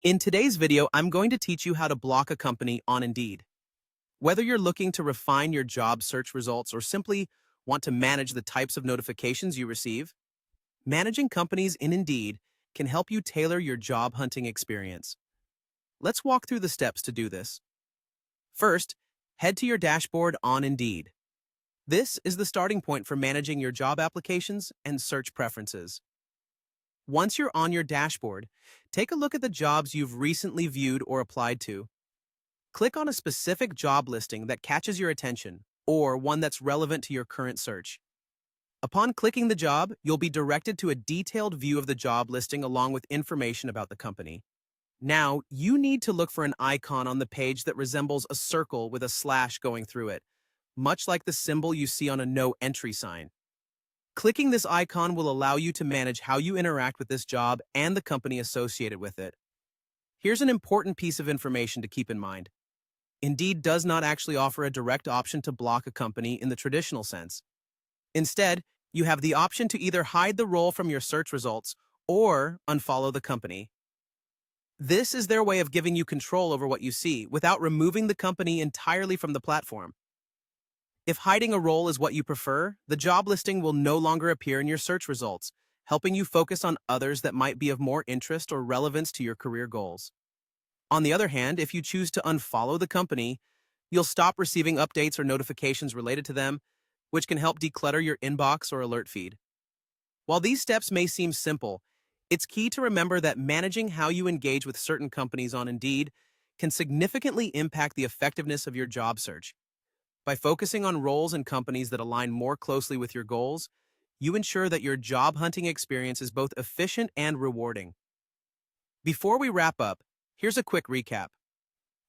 In today's video, I'm going to teach you how to block a company on Indeed. Whether you're looking to refine your job search results or simply want to manage the types of notifications you receive, managing companies in Indeed can help you tailor your job hunting experience. Let's walk through the steps to do this. First, head to your dashboard on Indeed. This is the starting point for managing your job applications and search preferences. Once you're on your dashboard, take a look at the jobs you've recently viewed or applied to. Click on a specific job listing that catches your attention or one that's relevant to your current search. Upon clicking the job, you'll be directed to a detailed view of the job listing along with information about the company. Now, you need to look for an icon on the page that resembles a circle with a slash going through it, much like the symbol you see on a no entry sign. Clicking this icon will allow you to manage how you interact with this job and the company associated with it. Here's an important piece of information to keep in mind. Indeed does not actually offer a direct option to block a company in the traditional sense. Instead, you have the option to either hide the role from your search results or unfollow the company. This is their way of giving you control over what you see without removing the company entirely from the platform. If hiding a role is what you prefer, the job listing will no longer appear in your search results, helping you focus on others that might be of more interest or relevance to your career goals. On the other hand, if you choose to unfollow the company, you'll stop receiving updates or notifications related to them, which can help declutter your inbox or alert feed. While these steps may seem simple, it's key to remember that managing how you engage with certain companies on Indeed can significantly impact the effectiveness of your job search. By focusing on roles and companies that align more closely with your goals, you ensure that your job hunting experience is both efficient and rewarding. Before we wrap up, here's a quick recap.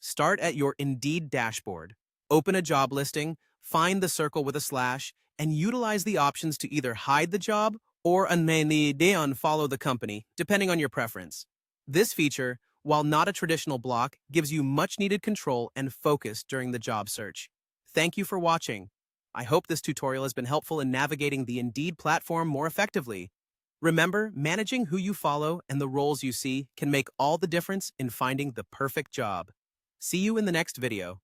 Start at your Indeed dashboard. Open a job listing, find the circle with a slash, and utilize the options to either hide the job or unfollow the company, depending on your preference. This feature, while not a traditional block, gives you much-needed control and focus during the job search. Thank you for watching. I hope this tutorial has been helpful in navigating the Indeed platform more effectively. Remember, managing who you follow and the roles you see can make all the difference in finding the perfect job. See you in the next video.